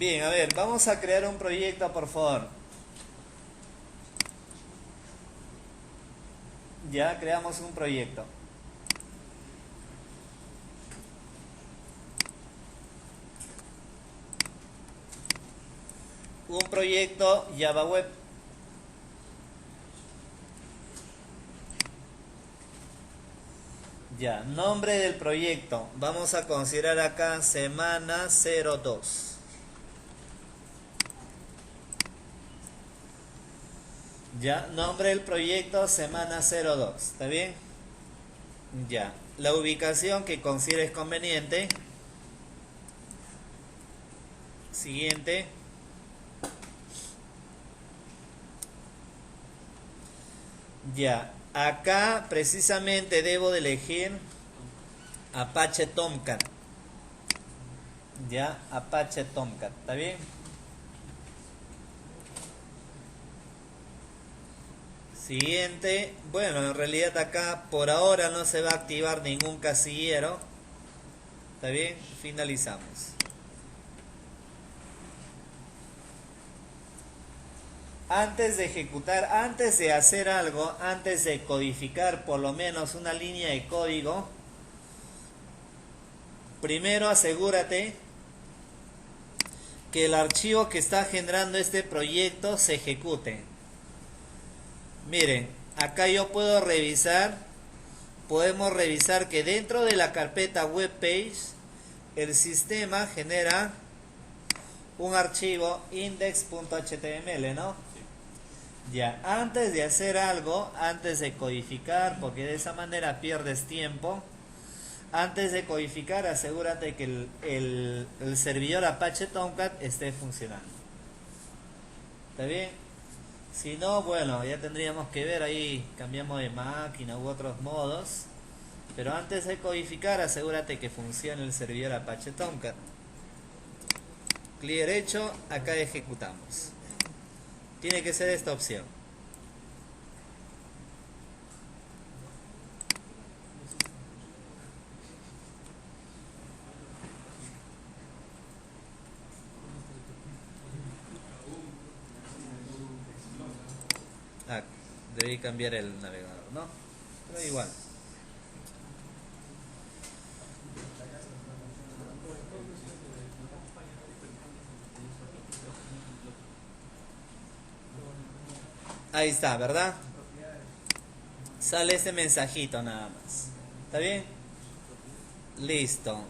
Bien, a ver, vamos a crear un proyecto, por favor. Ya creamos un proyecto. Un proyecto Java Web. Ya, nombre del proyecto. Vamos a considerar acá semana 02. Ya, nombre del proyecto semana 02. ¿Está bien? Ya, la ubicación que consideres conveniente. Siguiente. Ya, acá precisamente debo de elegir Apache Tomcat. Ya, Apache Tomcat. ¿Está bien? Siguiente. Bueno, en realidad acá por ahora no se va a activar ningún casillero. ¿Está bien? Finalizamos. Antes de ejecutar, antes de hacer algo, antes de codificar por lo menos una línea de código, primero asegúrate que el archivo que está generando este proyecto se ejecute. Miren, acá yo puedo revisar, podemos revisar que dentro de la carpeta webpage el sistema genera un archivo index.html, ¿no? Ya, antes de hacer algo, antes de codificar, porque de esa manera pierdes tiempo, antes de codificar asegúrate que el servidor Apache Tomcat esté funcionando. ¿Está bien? Si no, bueno, ya tendríamos que ver ahí, cambiamos de máquina u otros modos. Pero antes de codificar, asegúrate que funcione el servidor Apache Tomcat. Clic derecho, acá ejecutamos. Tiene que ser esta opción. Ah, debí cambiar el navegador, ¿no? Pero igual. Ahí está, ¿verdad? Sale ese mensajito nada más. ¿Está bien? Listo.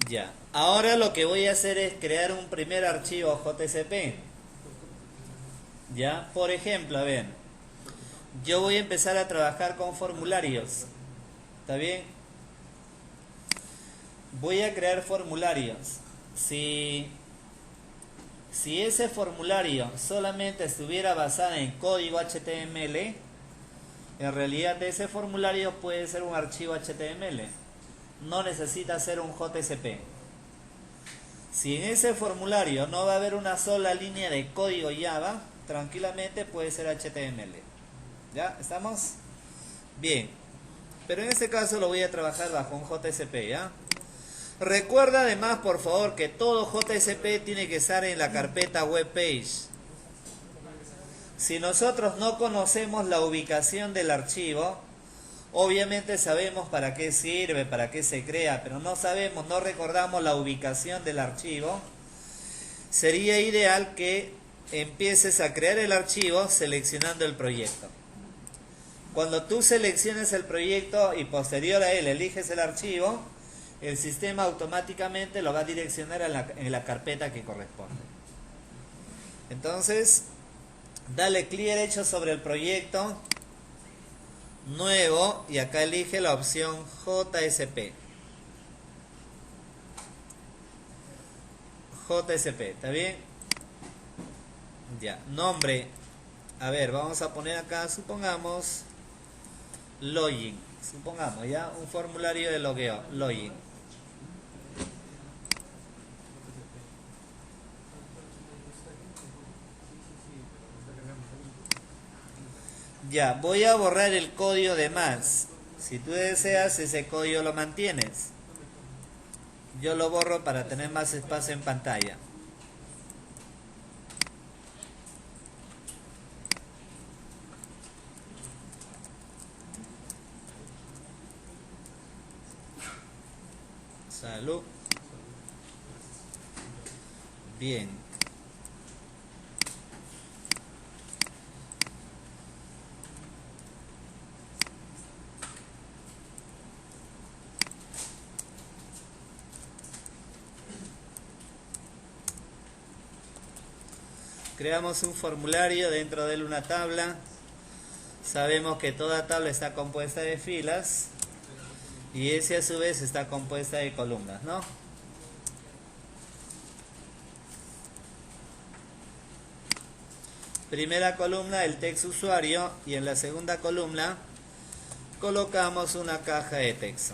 Ya. Ahora lo que voy a hacer es crear un primer archivo JSP. Ya. Por ejemplo, a ver. Yo voy a empezar a trabajar con formularios. ¿Está bien? Voy a crear formularios. Si ese formulario solamente estuviera basado en código HTML, en realidad ese formulario puede ser un archivo HTML. No necesita ser un JSP. Si en ese formulario no va a haber una sola línea de código Java, tranquilamente puede ser HTML. ¿Ya? ¿Estamos? Bien. Pero en este caso lo voy a trabajar bajo un JSP, ¿ya? Recuerda además, por favor, que todo JSP tiene que estar en la carpeta webpage. Si nosotros no conocemos la ubicación del archivo, obviamente sabemos para qué sirve, para qué se crea, pero no sabemos, no recordamos la ubicación del archivo. Sería ideal que empieces a crear el archivo seleccionando el proyecto. Cuando tú selecciones el proyecto y posterior a él eliges el archivo, el sistema automáticamente lo va a direccionar en la carpeta que corresponde. Entonces, dale clic derecho sobre el proyecto, nuevo, y acá elige la opción JSP. JSP, ¿está bien? Ya, nombre. A ver, vamos a poner acá, supongamos, login. Supongamos, ya, un formulario de logueo, login. Ya, voy a borrar el código de más. Si tú deseas, ese código lo mantienes. Yo lo borro para tener más espacio en pantalla. Salud. Bien. Creamos un formulario, dentro de él una tabla. Sabemos que toda tabla está compuesta de filas y ese a su vez está compuesta de columnas, ¿no? Primera columna el texto usuario y en la segunda columna colocamos una caja de texto.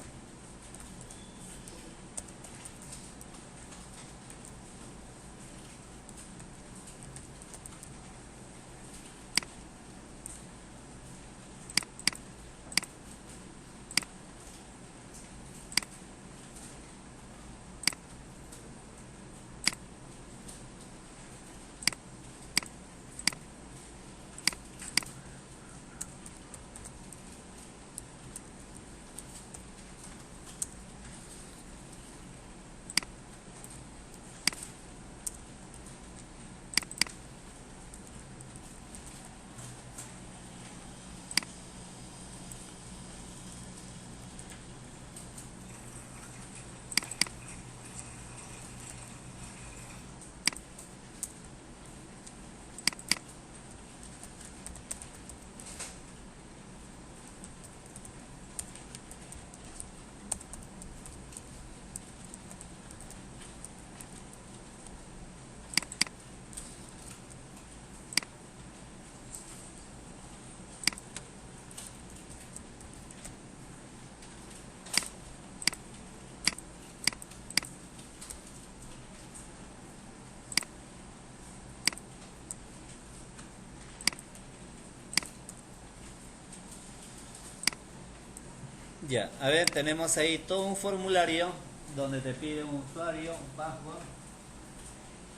Ya, a ver, tenemos ahí todo un formulario donde te pide un usuario, un password.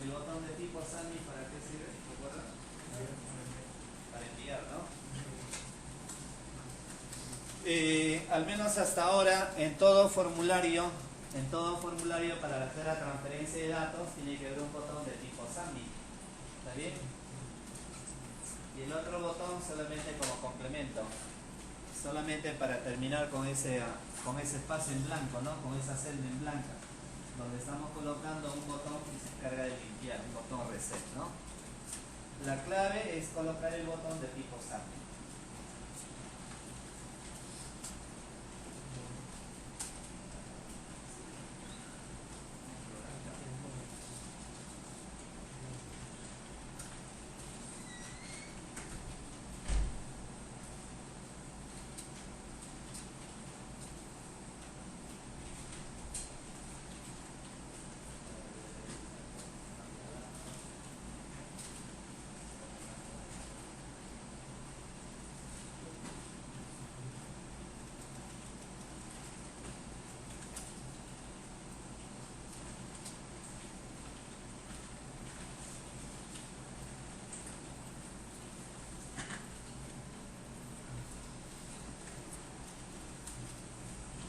El botón de tipo SAMI, ¿para qué sirve? ¿Te acuerdas? Para enviar, ¿no? Al menos hasta ahora, en todo formulario para hacer la transferencia de datos tiene que haber un botón de tipo SAMI. ¿Está bien? Y el otro botón solamente como complemento. Solamente para terminar con ese espacio en blanco, ¿no? Con esa celda en blanca, donde estamos colocando un botón que se encarga de limpiar, un botón reset, ¿no? La clave es colocar el botón de tipo SAP.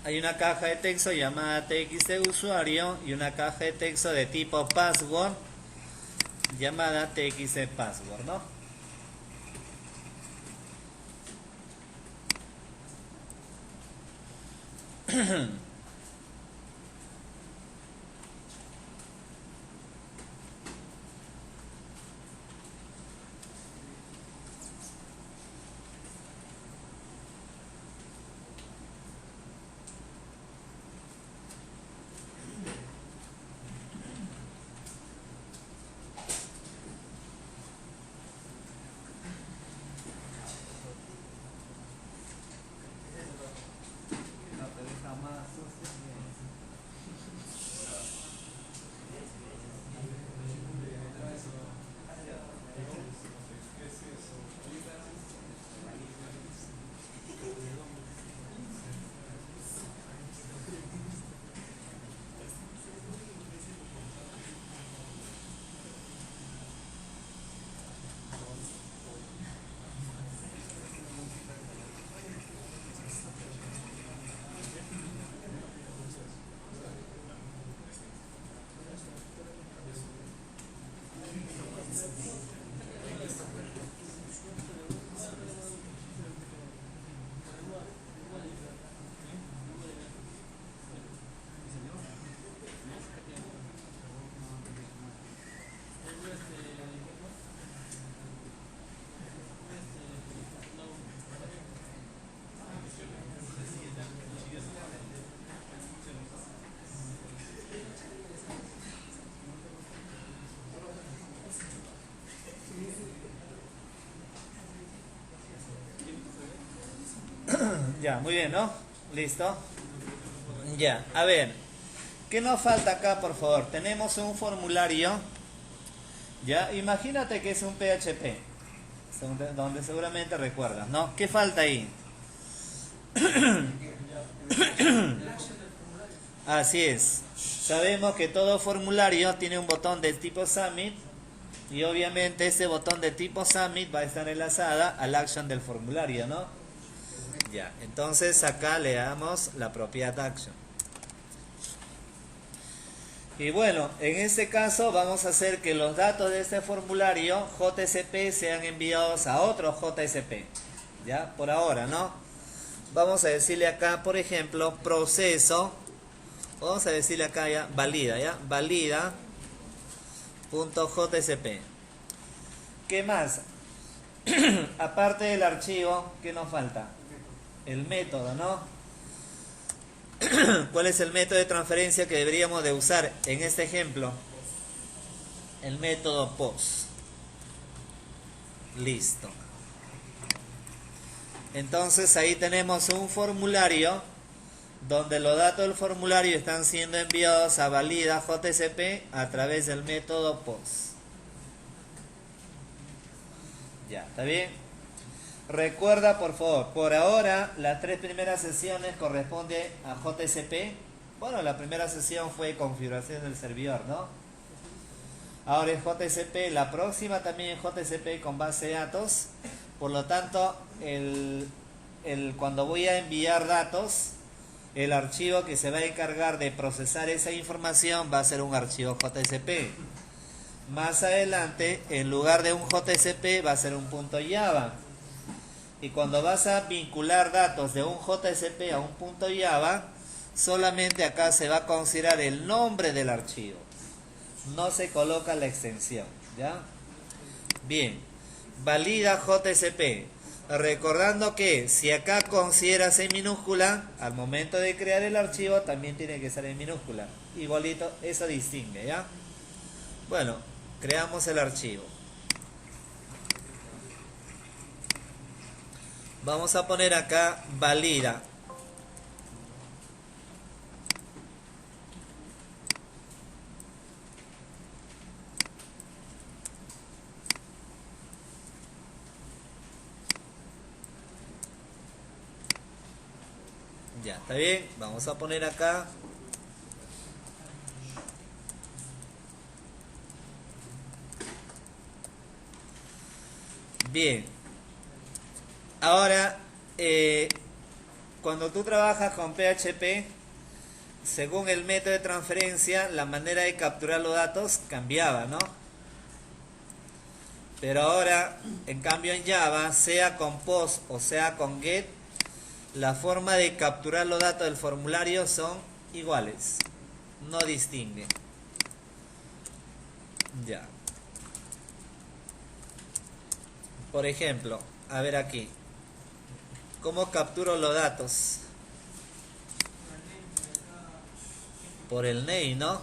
Hay una caja de texto llamada txt usuario y una caja de texto de tipo password llamada txt password, ¿no? No te deja más. Ya, muy bien, ¿no? ¿Listo? Ya, a ver, ¿qué nos falta acá, por favor? Tenemos un formulario, ya, imagínate que es un PHP, donde seguramente recuerdas, ¿no? ¿Qué falta ahí? Así es, sabemos que todo formulario tiene un botón del tipo Submit y obviamente ese botón de tipo Submit va a estar enlazada al action del formulario, ¿no? Ya, entonces acá le damos la propiedad action. Y bueno, en este caso vamos a hacer que los datos de este formulario JSP sean enviados a otro JSP. Ya, por ahora, ¿no? Vamos a decirle acá, por ejemplo, proceso. Vamos a decirle acá ya, valida, ¿ya? Valida.jsp. ¿Qué más? Aparte del archivo, ¿qué nos falta? El método, ¿no? ¿Cuál es el método de transferencia que deberíamos de usar en este ejemplo? El método POST. Listo. Entonces ahí tenemos un formulario donde los datos del formulario están siendo enviados a valida JSP a través del método POST. Ya, ¿está bien? Recuerda, por favor, por ahora las 3 primeras sesiones corresponden a JSP. Bueno, la primera sesión fue configuración del servidor, ¿no? Ahora es JSP, la próxima también es JSP con base de datos. Por lo tanto, cuando voy a enviar datos, el archivo que se va a encargar de procesar esa información va a ser un archivo JSP. Más adelante, en lugar de un JSP, va a ser un .java. Y cuando vas a vincular datos de un JSP a un .java, solamente acá se va a considerar el nombre del archivo. No se coloca la extensión, ¿ya? Bien, valida JSP. Recordando que si acá consideras en minúscula, al momento de crear el archivo también tiene que ser en minúscula. Igualito, eso distingue, ¿ya? Bueno, creamos el archivo. Vamos a poner acá valida. Ya, está bien. Vamos a poner acá. Bien. Ahora, cuando tú trabajas con PHP, según el método de transferencia, la manera de capturar los datos cambiaba, ¿no? Pero ahora, en cambio en Java, sea con POST o sea con GET, la forma de capturar los datos del formulario son iguales, no distinguen. Ya. Por ejemplo, a ver aquí, ¿cómo capturo los datos? Por el name, ¿no?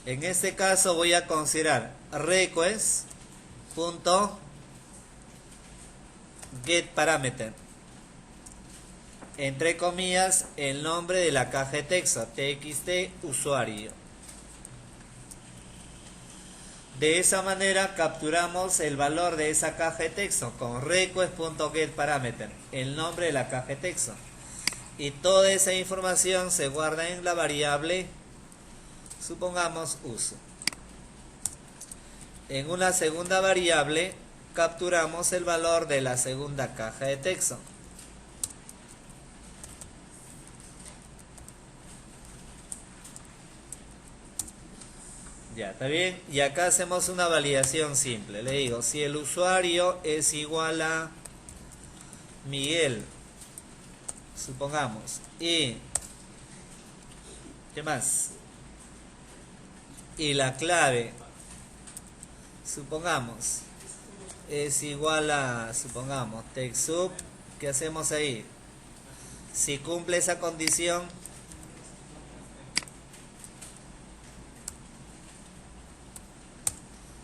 En este caso voy a considerar request.getParameter, entre comillas, el nombre de la caja de texto, txt usuario. De esa manera capturamos el valor de esa caja de texto con request.getParameter, el nombre de la caja de texto. Y toda esa información se guarda en la variable, supongamos, uso. En una segunda variable capturamos el valor de la segunda caja de texto. Ya, ¿está bien? Y acá hacemos una validación simple. Le digo, si el usuario es igual a Miguel, supongamos, y ¿qué más? Y la clave, supongamos, es igual a, supongamos, TechSoup, ¿qué hacemos ahí? Si cumple esa condición,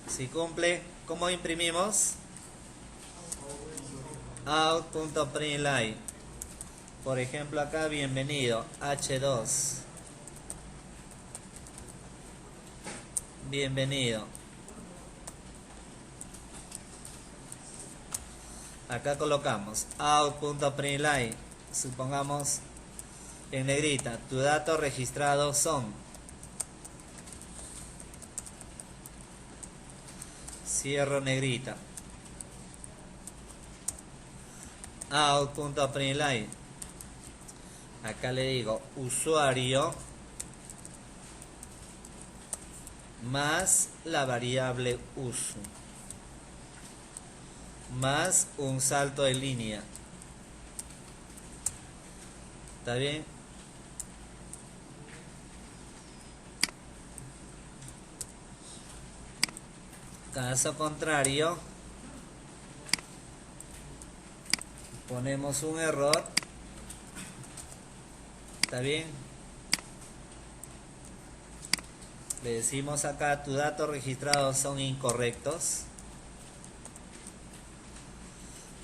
si cumple, ¿cómo imprimimos? Out.println. por ejemplo acá bienvenido H2, bienvenido. Acá colocamos out.println, supongamos en negrita, tus datos registrados son, cierro negrita, out.println, acá le digo usuario más la variable uso más un salto de línea. ¿Está bien? Caso contrario, ponemos un error. ¿Está bien? Le decimos acá, tus datos registrados son incorrectos.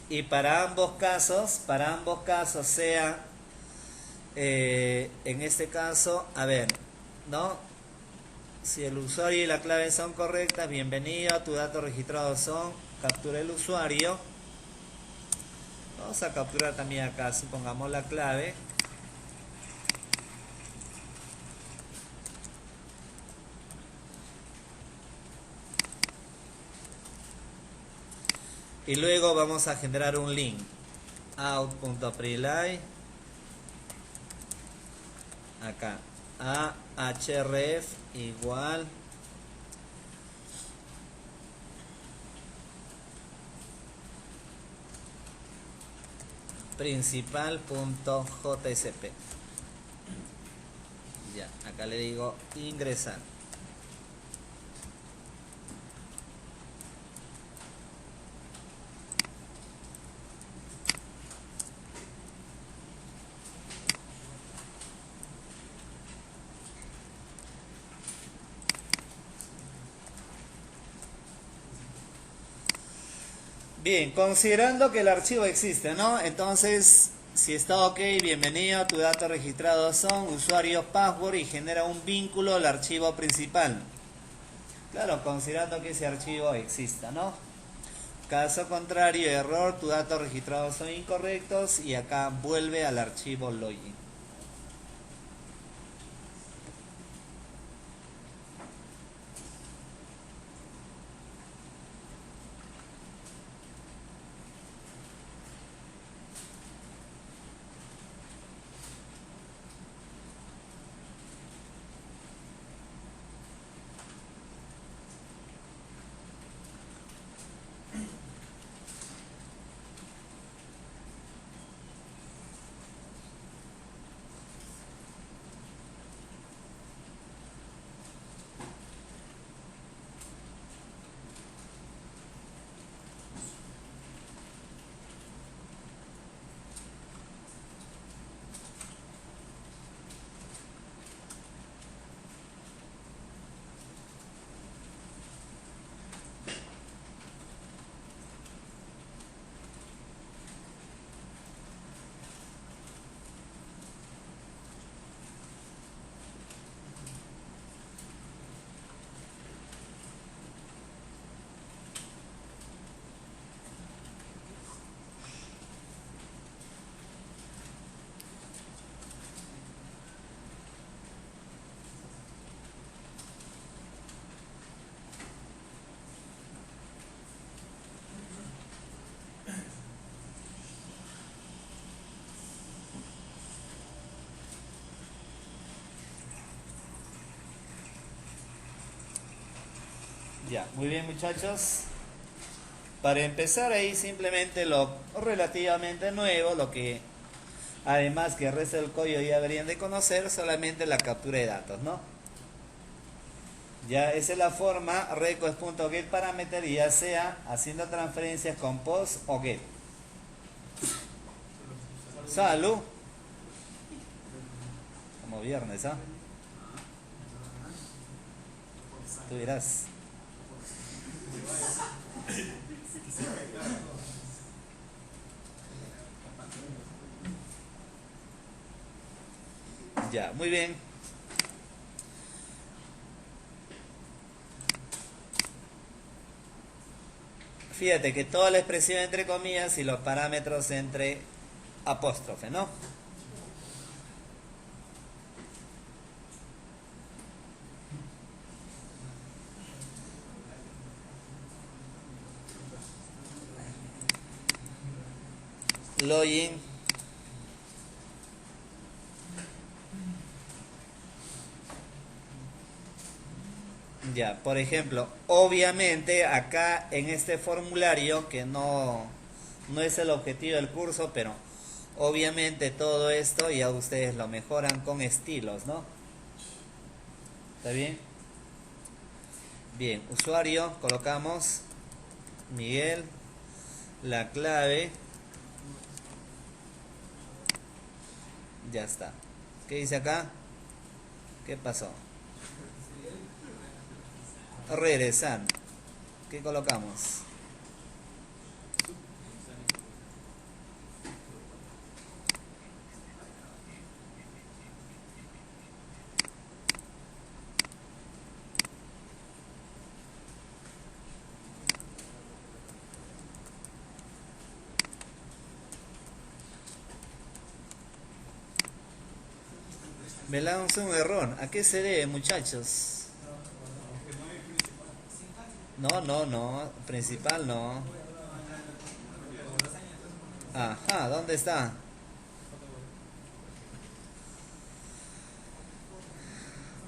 Y para ambos casos sea, en este caso, a ver, ¿no? Si el usuario y la clave son correctas, bienvenido, tus datos registrados son, captura el usuario. Vamos a capturar también acá, supongamos la clave. Y luego vamos a generar un link. out.println acá a href igual principal.jsp. Ya, acá le digo ingresar. Bien, considerando que el archivo existe, ¿no? Entonces, si está ok, bienvenido, tus datos registrados son usuario, password y genera un vínculo al archivo principal. Claro, considerando que ese archivo exista, ¿no? Caso contrario, error, tus datos registrados son incorrectos y acá vuelve al archivo login. Ya, muy bien muchachos. Para empezar ahí simplemente lo relativamente nuevo, lo que además que el resto del código ya deberían de conocer, solamente la captura de datos, ¿no? Ya esa es la forma, request.getParameter, ya sea haciendo transferencias con post o get. Salud. Como viernes, ¿ah? Tú dirás. Ya, muy bien. Fíjate que toda la expresión entre comillas y los parámetros entre apóstrofe, ¿no? Login. Ya, por ejemplo, obviamente acá en este formulario, que no es el objetivo del curso, pero obviamente todo esto ya ustedes lo mejoran con estilos, ¿no? ¿Está bien? Bien, usuario, colocamos Miguel, la clave, ya está. ¿Qué dice acá? ¿Qué pasó? Regresar. ¿Qué colocamos? Me lanzo un error. ¿A qué se debe, muchachos? No. Principal no. Ajá, ¿dónde está?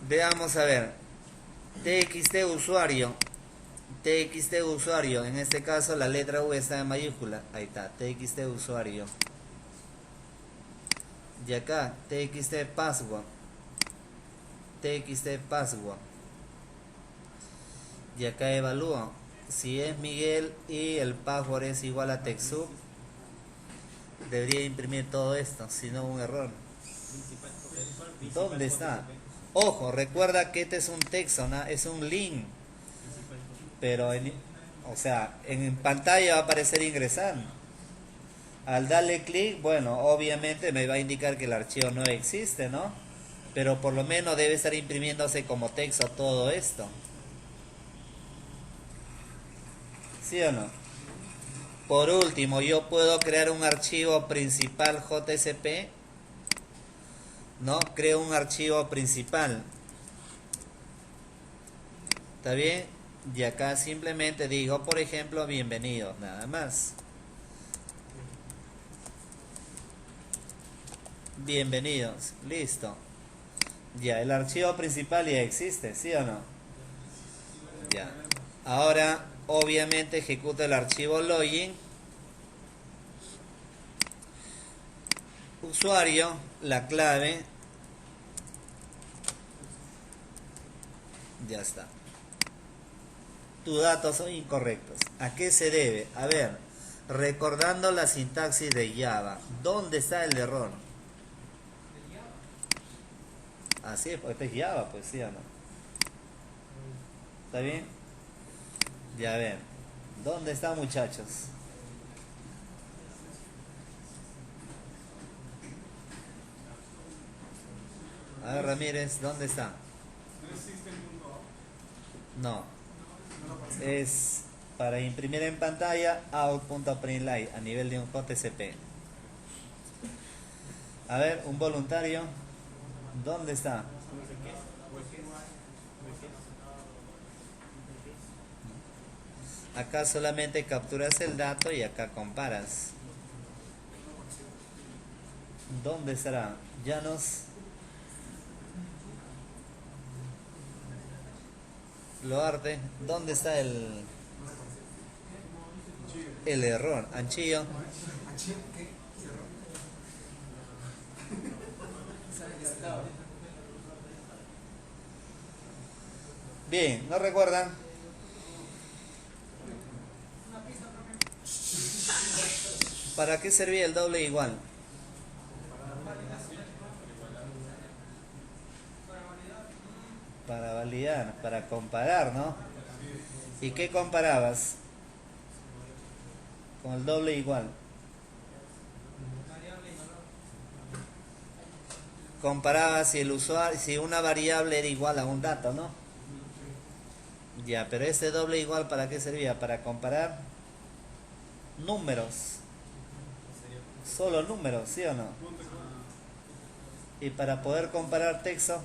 Veamos a ver. TXT usuario. TXT usuario. En este caso la letra U está en mayúscula. Ahí está. TXT usuario. Y acá, TXT password. TXT password. Y acá evalúo. Si es Miguel y el password es igual a TechSoup, debería imprimir todo esto, si no un error. ¿Dónde está? Ojo, recuerda que este es un texto, ¿no? Es un link. Pero, o sea, en pantalla va a aparecer ingresar. Al darle clic, bueno, obviamente me va a indicar que el archivo no existe, ¿no? Pero por lo menos debe estar imprimiéndose como texto todo esto. ¿Sí o no? Por último, yo puedo crear un archivo principal JSP, ¿no? Creo un archivo principal. ¿Está bien? Y acá simplemente digo, por ejemplo, bienvenido, nada más. Bienvenidos, listo. Ya, el archivo principal ya existe, ¿sí o no? Ya. Ahora, obviamente, ejecuto el archivo login. Usuario, la clave. Ya está. Tus datos son incorrectos. ¿A qué se debe? A ver, recordando la sintaxis de Java, ¿dónde está el error? Así es, porque este es Java, pues sí o no. ¿Está bien? Ya ven. ¿Dónde está, muchachos? A ver, Ramírez, ¿dónde está? No. Es para imprimir en pantalla out.println a nivel de un JCP. A ver, un voluntario. ¿Dónde está? Acá solamente capturas el dato y acá comparas. ¿Dónde estará? Llanos. Loarte. ¿Dónde está el error? Anchillo. Bien, ¿no recuerdan? ¿Para qué servía el doble igual? Para validar, para comparar, ¿no? ¿Y qué comparabas? Con el doble igual. comparaba si el usuario, si una variable era igual a un dato, ¿no? Ya, pero este doble igual, ¿para qué servía? Para comparar números. Solo números, ¿sí o no? Y para poder comparar texto.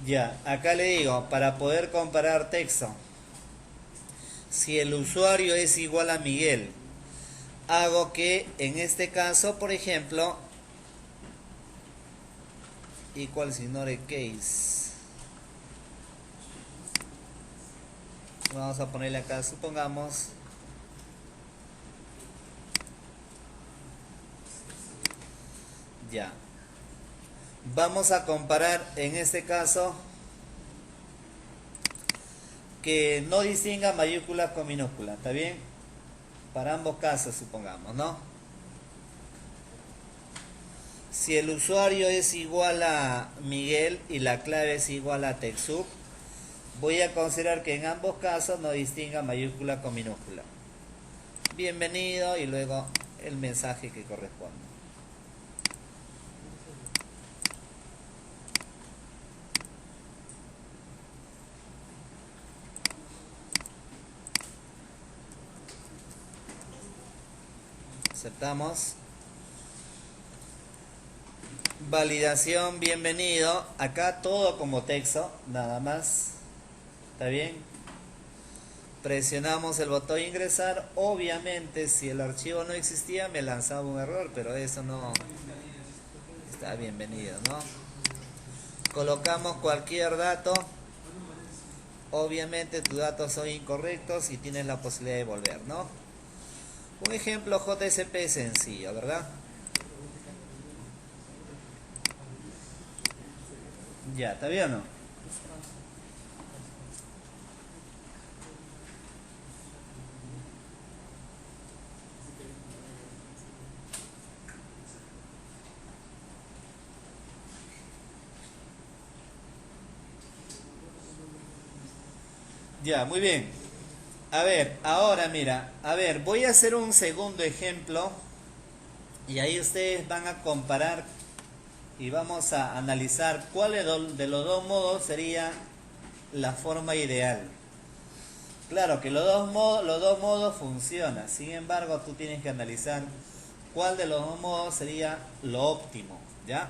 Ya, acá le digo, para poder comparar texto, si el usuario es igual a Miguel, hago que en este caso, por ejemplo, equals ignore case. Vamos a ponerle acá, supongamos, ya. Vamos a comparar en este caso que no distinga mayúscula con minúscula, ¿está bien? Para ambos casos, supongamos, ¿no? Si el usuario es igual a Miguel y la clave es igual a TechSoup, voy a considerar que en ambos casos no distinga mayúscula con minúscula. Bienvenido y luego el mensaje que corresponde. Aceptamos. Validación, bienvenido. Acá todo como texto, nada más. ¿Está bien? Presionamos el botón ingresar. Obviamente, si el archivo no existía, me lanzaba un error, pero eso no está bienvenido, ¿no? Colocamos cualquier dato. Obviamente, tus datos son incorrectos y tienes la posibilidad de volver, ¿no? Un ejemplo JSP sencillo, ¿verdad? Ya, ¿está bien o no? Ya, muy bien. A ver, ahora mira, a ver, voy a hacer un segundo ejemplo y ahí ustedes van a comparar y vamos a analizar cuál de los dos modos sería la forma ideal. Claro que los dos modos funcionan, sin embargo tú tienes que analizar cuál de los dos modos sería lo óptimo, ¿ya?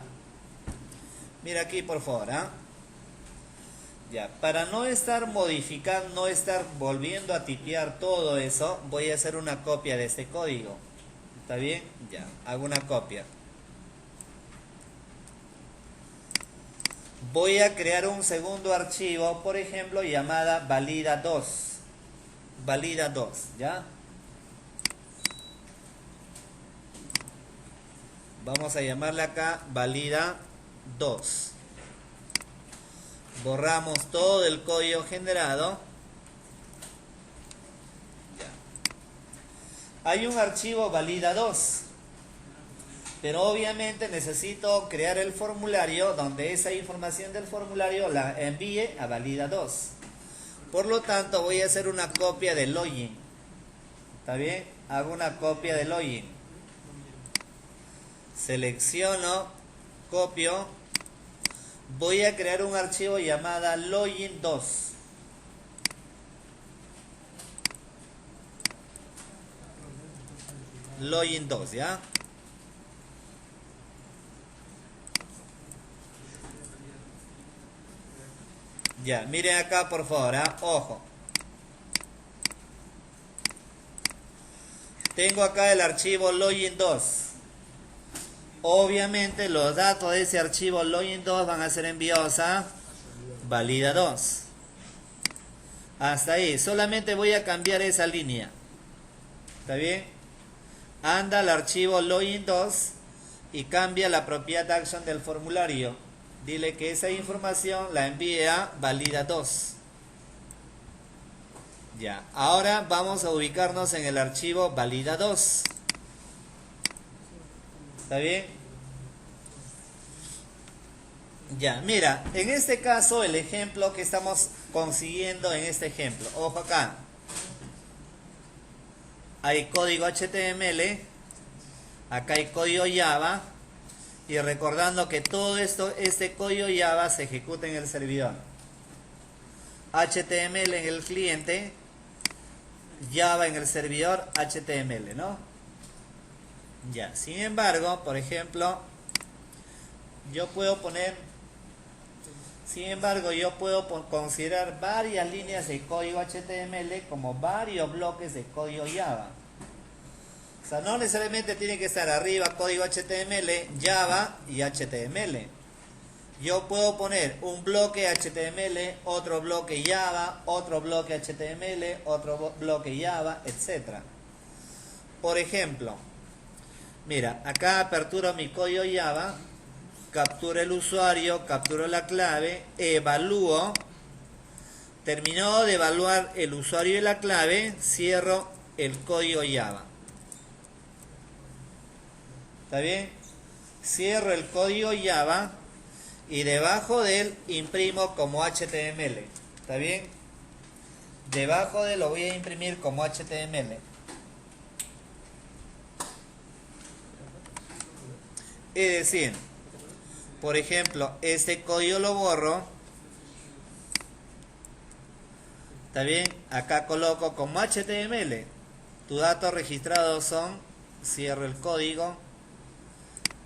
Mira aquí por favor, ¿ah? Ya, para no estar modificando, no estar volviendo a tipear todo eso, voy a hacer una copia de este código. ¿Está bien? Ya, hago una copia. Voy a crear un segundo archivo, por ejemplo, llamada valida2. Valida2, ¿ya? Vamos a llamarle acá valida2. Borramos todo el código generado. Ya. Hay un archivo valida2, pero obviamente necesito crear el formulario donde esa información del formulario la envíe a valida2. Por lo tanto voy a hacer una copia de login. ¿Está bien? Hago una copia de login. Selecciono, copio. Voy a crear un archivo llamada login2. Login2, ¿ya? Ya, miren acá por favor, ¿eh? Ojo. Tengo acá el archivo login2. Obviamente los datos de ese archivo login2 van a ser enviados a valida2. Hasta ahí, solamente voy a cambiar esa línea. ¿Está bien? Anda al archivo login2 y cambia la propiedad action del formulario. Dile que esa información la envíe a valida2. Ya, ahora vamos a ubicarnos en el archivo valida2. ¿Está bien? Ya, mira, en este caso el ejemplo que estamos consiguiendo en este ejemplo. Ojo acá. Hay código HTML, acá hay código Java, y recordando que todo esto, este código Java se ejecuta en el servidor. HTML en el cliente, Java en el servidor, HTML, ¿no? Ya, sin embargo, por ejemplo, yo puedo considerar varias líneas de código HTML como varios bloques de código Java. O sea, no necesariamente tiene que estar arriba código HTML, Java y HTML. Yo puedo poner un bloque HTML, otro bloque Java, otro bloque HTML, otro bloque Java, etc. Por ejemplo, mira, acá aperturo mi código Java, capturo el usuario, capturo la clave, evalúo, terminó de evaluar el usuario y la clave, cierro el código Java. ¿Está bien? Cierro el código Java y debajo de él imprimo como HTML. ¿Está bien? Debajo de él lo voy a imprimir como HTML. Es decir, por ejemplo, este código lo borro. ¿Está bien? Acá coloco como HTML. Tus datos registrados son, cierro el código,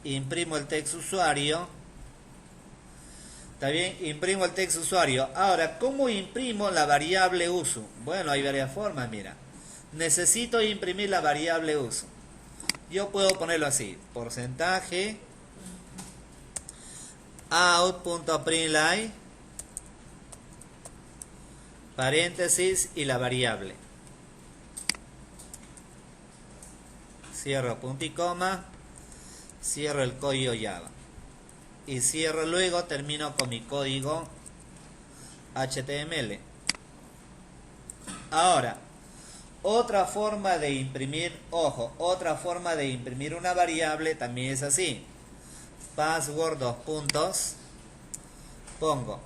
imprimo el texto usuario. ¿Está bien? Imprimo el texto usuario. Ahora, ¿cómo imprimo la variable uso? Bueno, hay varias formas, mira. Necesito imprimir la variable uso. Yo puedo ponerlo así, porcentaje out.println paréntesis y la variable. Cierro punto y coma, cierro el código Java. Y cierro luego, termino con mi código HTML. Ahora, otra forma de imprimir, ojo, otra forma de imprimir una variable también es así. Password, dos puntos, pongo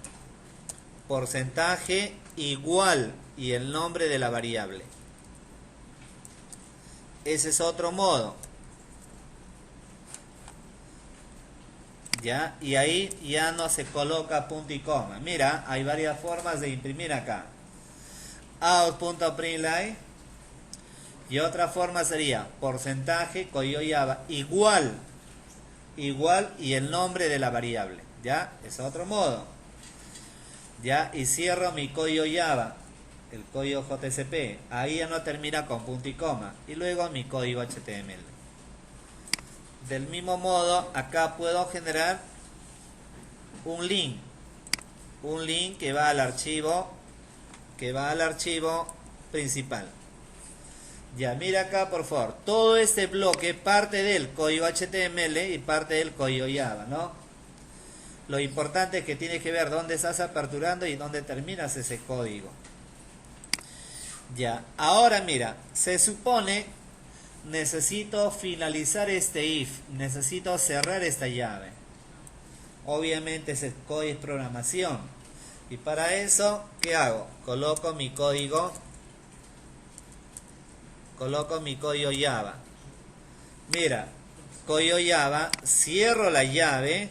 porcentaje igual y el nombre de la variable. Ese es otro modo. ¿Ya? Y ahí ya no se coloca punto y coma. Mira, hay varias formas de imprimir acá. Out.println. Y otra forma sería porcentaje, código Java, igual y el nombre de la variable. ¿Ya? Es otro modo. ¿Ya? Y cierro mi código Java, el código JCP. Ahí ya no termina con punto y coma. Y luego mi código HTML. Del mismo modo, acá puedo generar un link que va al archivo principal. Ya, mira acá por favor, todo este bloque parte del código HTML y parte del código Java, ¿no? Lo importante es que tienes que ver dónde estás aperturando y dónde terminas ese código. Ya, ahora mira, se supone necesito finalizar este if, necesito cerrar esta llave. Obviamente ese código es programación. Y para eso, ¿qué hago? Coloco mi código Java. Mira, código Java, cierro la llave.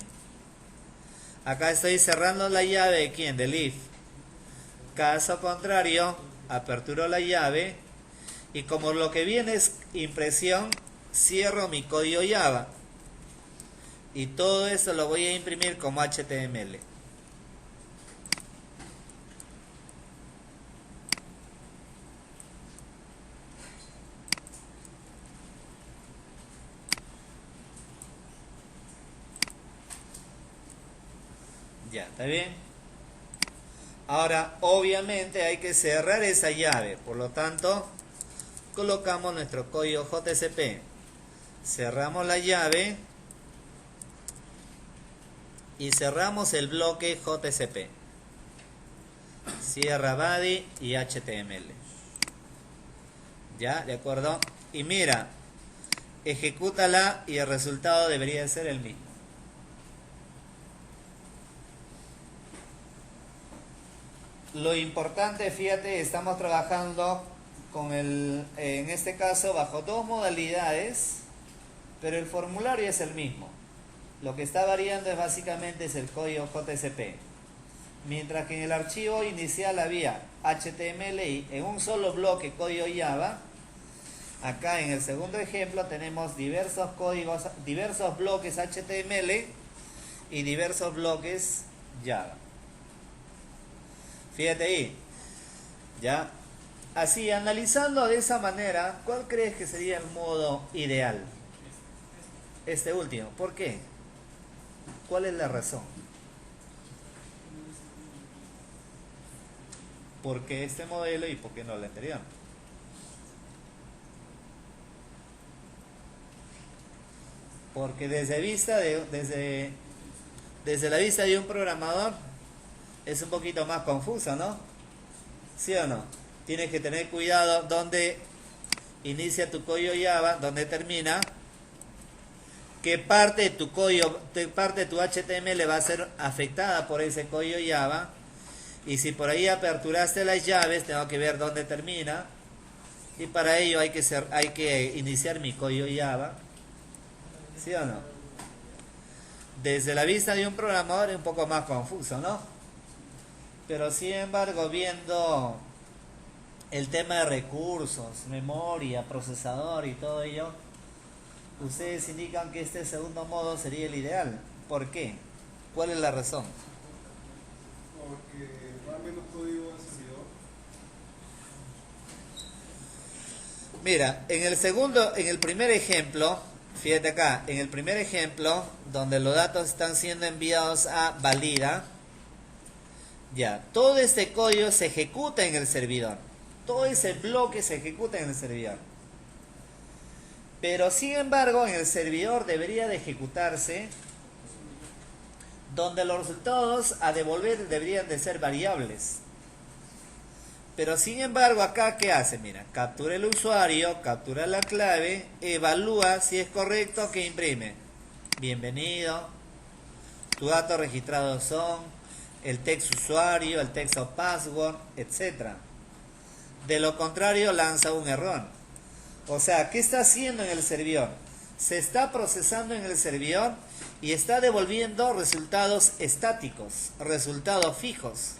Acá estoy cerrando la llave de ¿quién? Del if. Caso contrario, aperturo la llave y como lo que viene es impresión, cierro mi código Java. Y todo eso lo voy a imprimir como HTML. Ya, ¿está bien? Ahora, obviamente hay que cerrar esa llave. Por lo tanto, colocamos nuestro código JSP. Cerramos la llave y cerramos el bloque JSP. Cierra body y HTML. ¿Ya? ¿De acuerdo? Y mira, ejecútala y el resultado debería ser el mismo. Lo importante, fíjate, estamos trabajando con en este caso, bajo dos modalidades, pero el formulario es el mismo. Lo que está variando es básicamente el código JSP. Mientras que en el archivo inicial había HTML y en un solo bloque código Java, acá en el segundo ejemplo tenemos diversos códigos, diversos bloques HTML y diversos bloques Java. Fíjate ahí, ¿ya? Así, analizando de esa manera, ¿cuál crees que sería el modo ideal? Este último. ¿Por qué? ¿Cuál es la razón? ¿Por qué este modelo y por qué no el anterior? Porque desde la vista de un programador es un poquito más confuso, ¿no? ¿Sí o no? Tienes que tener cuidado dónde inicia tu código Java, dónde termina, qué parte de tu código, qué parte de tu HTML va a ser afectada por ese código Java, y si por ahí aperturaste las llaves, tengo que ver dónde termina, y para ello hay que iniciar mi código Java. ¿Sí o no? Desde la vista de un programador es un poco más confuso, ¿no? Pero sin embargo, viendo el tema de recursos, memoria, procesador y todo ello, ustedes indican que este segundo modo sería el ideal. ¿Por qué? ¿Cuál es la razón? Porque va menos código al servidor. Mira, en el primer ejemplo, fíjate acá, en el primer ejemplo, donde los datos están siendo enviados a valida, ya, todo este código se ejecuta en el servidor. Todo ese bloque se ejecuta en el servidor. Pero sin embargo, en el servidor debería de ejecutarse donde los resultados a devolver deberían de ser variables. Pero sin embargo, acá, ¿qué hace? Mira, captura el usuario, captura la clave, evalúa si es correcto, que imprime. Bienvenido. Tus datos registrados son el texto usuario, el texto password, etc. De lo contrario, lanza un error. O sea, ¿qué está haciendo en el servidor? Se está procesando en el servidor y está devolviendo resultados estáticos, resultados fijos.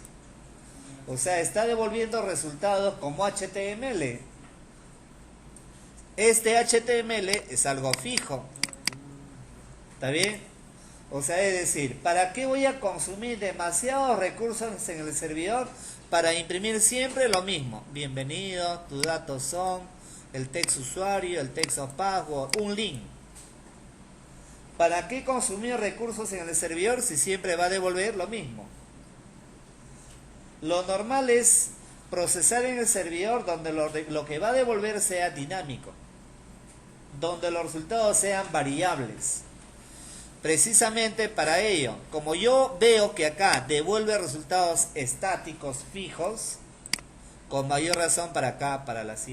O sea, está devolviendo resultados como HTML. Este HTML es algo fijo. ¿Está bien? O sea, es decir, ¿para qué voy a consumir demasiados recursos en el servidor para imprimir siempre lo mismo? Bienvenido, tus datos son el texto usuario, el texto password, un link. ¿Para qué consumir recursos en el servidor si siempre va a devolver lo mismo? Lo normal es procesar en el servidor donde lo que va a devolver sea dinámico, donde los resultados sean variables. Precisamente para ello, como yo veo que acá devuelve resultados estáticos fijos, con mayor razón para acá, para las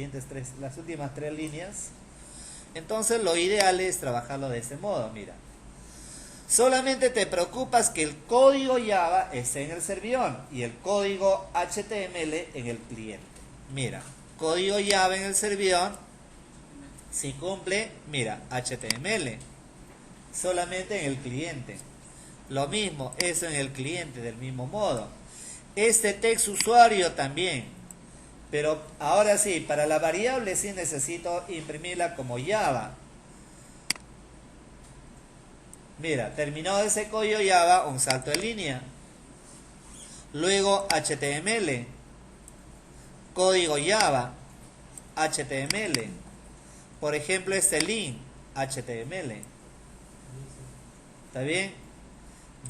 últimas tres líneas, entonces lo ideal es trabajarlo de este modo. Mira, solamente te preocupas que el código Java esté en el servidor y el código HTML en el cliente. Mira, código Java en el servidor, si cumple, mira, HTML, solamente en el cliente. Lo mismo, eso en el cliente, del mismo modo. Este texto usuario también. Pero ahora sí, para la variable sí necesito imprimirla como Java. Mira, terminado ese código Java, un salto en línea. Luego HTML. Código Java. HTML. Por ejemplo, este link. HTML. ¿Está bien?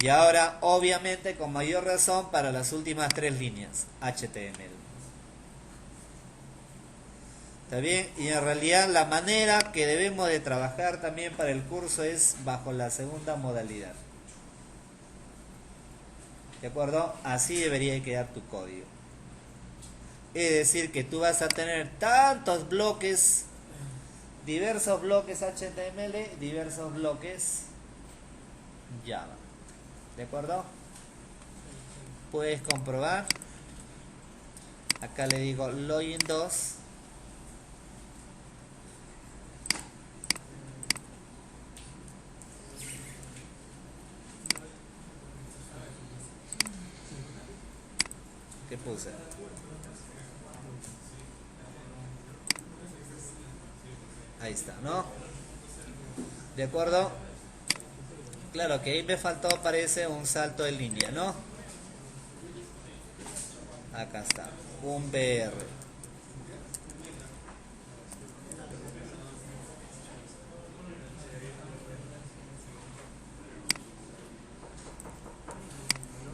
Y ahora, obviamente, con mayor razón para las últimas 3 líneas, HTML. ¿Está bien? Y en realidad la manera que debemos de trabajar también para el curso es bajo la segunda modalidad. ¿De acuerdo? Así debería quedar tu código. Es decir, que tú vas a tener tantos bloques, diversos bloques HTML, diversos bloques Java. ¿De acuerdo? Puedes comprobar. Acá le digo login 2. ¿Qué puse? Ahí está, ¿no? ¿De acuerdo? Claro que ahí me faltó, parece, un salto de línea, ¿no? Acá está, un BR.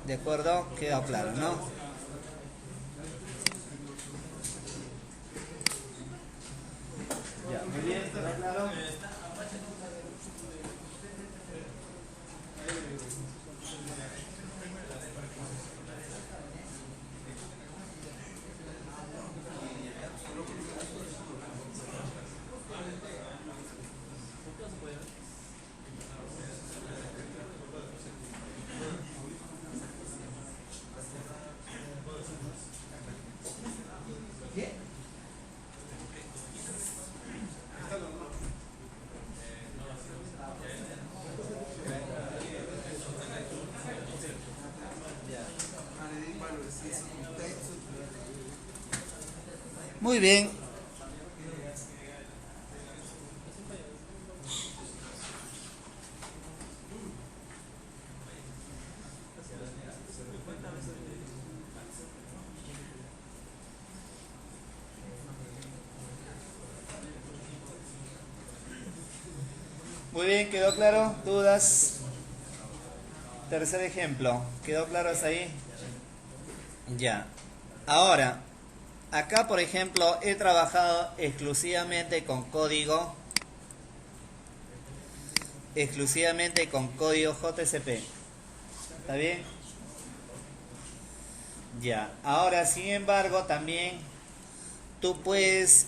¿De acuerdo? Quedó claro, ¿no? Ya, muy bien, ¿quedó claro? Muy bien. Muy bien, ¿quedó claro? ¿Dudas? Tercer ejemplo, ¿quedó claro hasta ahí? Ya. Ahora, acá por ejemplo he trabajado exclusivamente con código JCP. ¿Está bien? Ya. Ahora, sin embargo, también tú puedes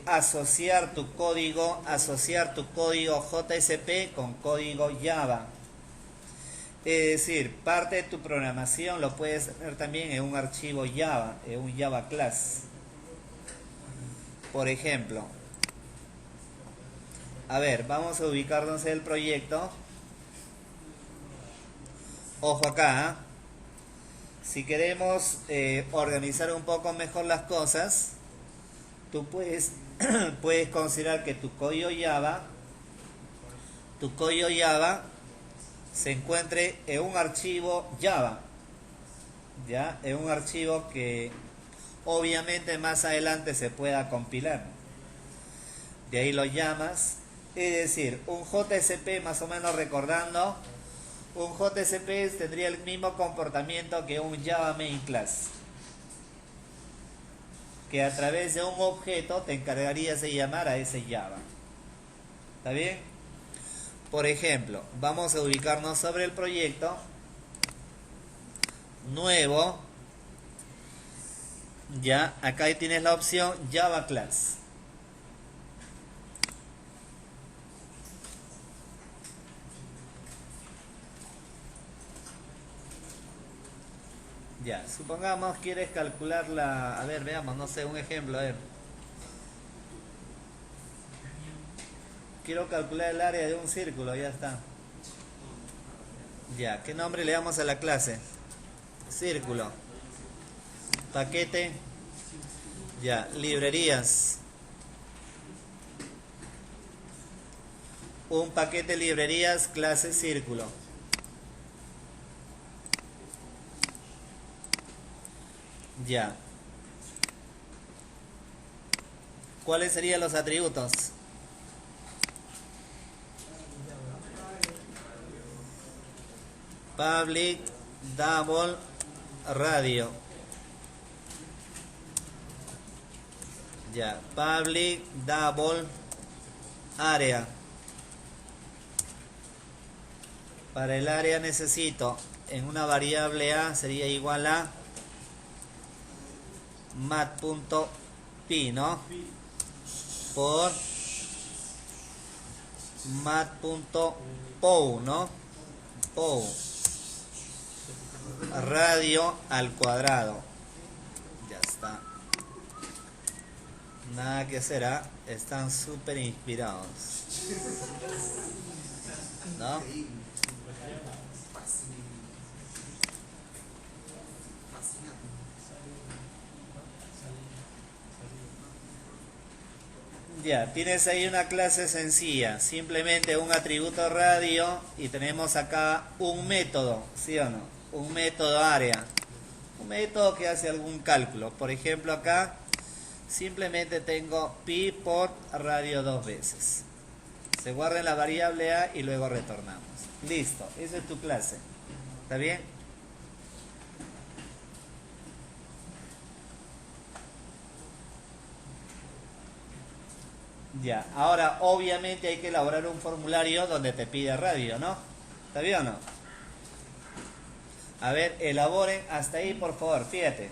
asociar tu código JSP con código Java. Es decir, parte de tu programación lo puedes tener también en un archivo Java, en un Java Class. Por ejemplo, a ver, vamos a ubicarnos en el proyecto. Ojo acá, ¿eh? Si queremos organizar un poco mejor las cosas, tú puedes considerar que tu código Java se encuentre en un archivo Java, ya, en un archivo que obviamente más adelante se pueda compilar. De ahí lo llamas, es decir, un JSP, más o menos recordando, un JSP tendría el mismo comportamiento que un Java Main Class, que a través de un objeto te encargarías de llamar a ese Java. ¿Está bien? Por ejemplo, vamos a ubicarnos sobre el proyecto. Nuevo. Ya, acá tienes la opción Java Class. Ya, supongamos quieres calcular la... A ver, veamos, no sé, un ejemplo, a ver. Quiero calcular el área de un círculo, ya está. Ya, ¿qué nombre le damos a la clase? Círculo. Paquete. Ya, librerías. Un paquete librerías, clase círculo. Ya. ¿Cuáles serían los atributos? Public Double Radio. Ya, Public Double Area. Para el área necesito en una variable a sería igual a mat.pi, ¿no? Por mat.pow, ¿no? Pow. Radio al cuadrado. Ya está. Nada que hacer, ¿ah? Están súper inspirados, ¿no? Ya, tienes ahí una clase sencilla, simplemente un atributo radio y tenemos acá un método, ¿sí o no? Un método área, un método que hace algún cálculo. Por ejemplo, acá simplemente tengo pi por radio 2 veces. Se guarda en la variable a y luego retornamos. Listo, esa es tu clase. ¿Está bien? Ya, ahora obviamente hay que elaborar un formulario donde te pide radio, ¿no? ¿Está bien o no? A ver, elaboren hasta ahí, por favor, fíjate.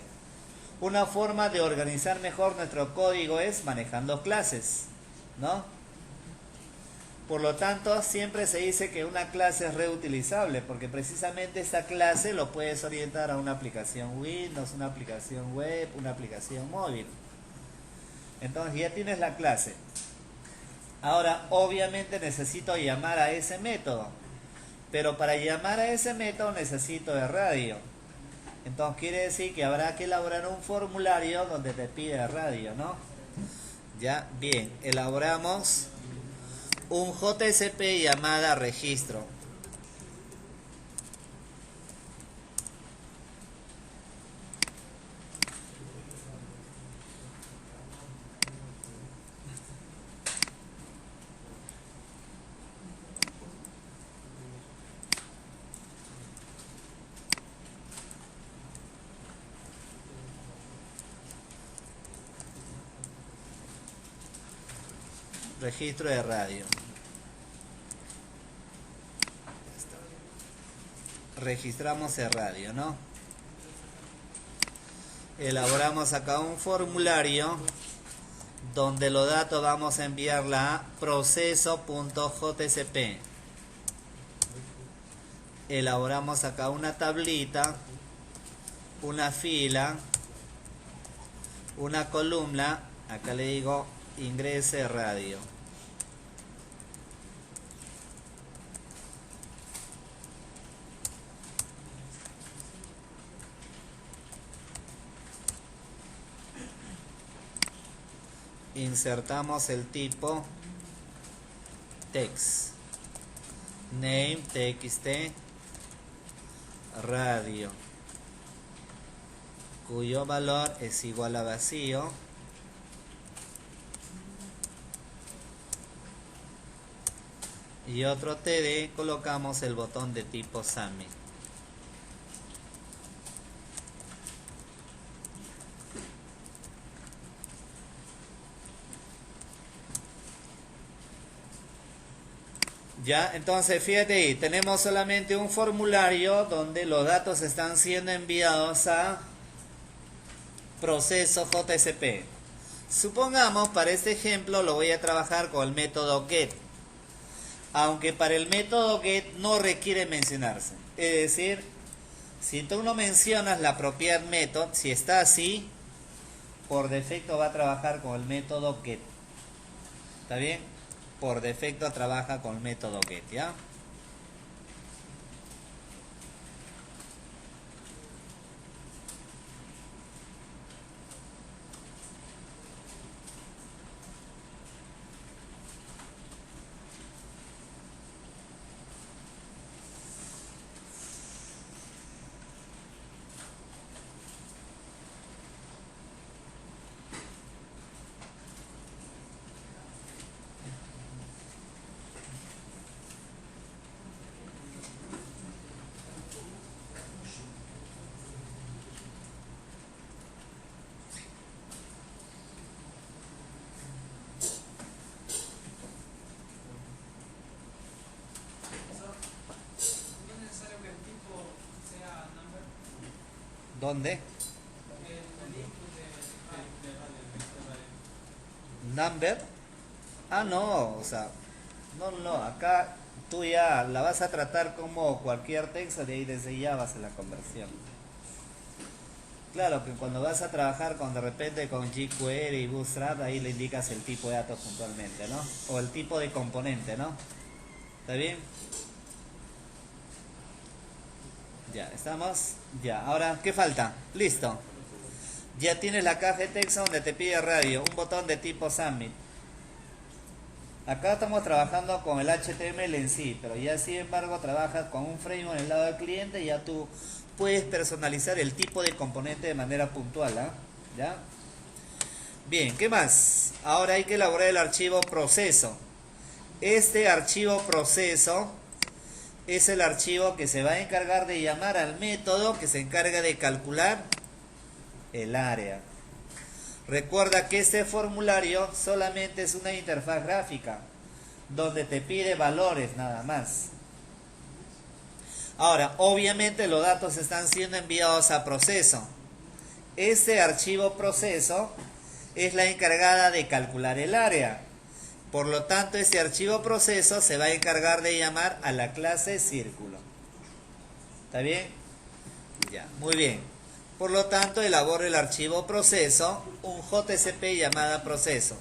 Una forma de organizar mejor nuestro código es manejando clases, ¿no? Por lo tanto, siempre se dice que una clase es reutilizable, porque precisamente esta clase lo puedes orientar a una aplicación Windows, una aplicación web, una aplicación móvil. Entonces ya tienes la clase. Ahora, obviamente necesito llamar a ese método, pero para llamar a ese método necesito de radio. Entonces quiere decir que habrá que elaborar un formulario donde te pide radio, ¿no? Ya, bien, elaboramos un JSP llamada registro. Registro de radio. Registramos el radio, ¿no? Elaboramos acá un formulario donde los datos vamos a enviarla a proceso.jsp. Elaboramos acá una tablita, una fila, una columna, acá le digo ingrese radio. Insertamos el tipo text, name txt radio, cuyo valor es igual a vacío. Y otro TD, colocamos el botón de tipo SAMI. Ya, entonces fíjate ahí, tenemos solamente un formulario donde los datos están siendo enviados a proceso JSP. Supongamos, para este ejemplo, lo voy a trabajar con el método get. Aunque para el método get no requiere mencionarse. Es decir, si tú no mencionas la propiedad method, si está así, por defecto va a trabajar con el método get. ¿Está bien? Por defecto trabaja con el método get, ¿ya? ¿Dónde? Number. Ah, no, o sea, no, acá tú ya la vas a tratar como cualquier texto, de ahí desde ya vas a la conversión. Claro que cuando vas a trabajar con de repente con jQuery y Bootstrap, ahí le indicas el tipo de datos puntualmente, ¿no? O el tipo de componente, ¿no? ¿Está bien? Ya, ¿estamos? Ya, ahora, ¿qué falta? Listo. Ya tienes la caja de texto donde te pide radio, un botón de tipo Submit. Acá estamos trabajando con el HTML en sí, pero ya sin embargo trabajas con un framework en el lado del cliente y ya tú puedes personalizar el tipo de componente de manera puntual, ¿ah? ¿Ya? Bien, ¿qué más? Ahora hay que elaborar el archivo proceso. Este archivo proceso es el archivo que se va a encargar de llamar al método que se encarga de calcular el área. Recuerda que este formulario solamente es una interfaz gráfica donde te pide valores nada más. Ahora, obviamente los datos están siendo enviados a proceso. Este archivo proceso es la encargada de calcular el área. Por lo tanto, este archivo proceso se va a encargar de llamar a la clase círculo. ¿Está bien? Ya, muy bien. Por lo tanto, elaboro el archivo proceso, un JCP llamada proceso.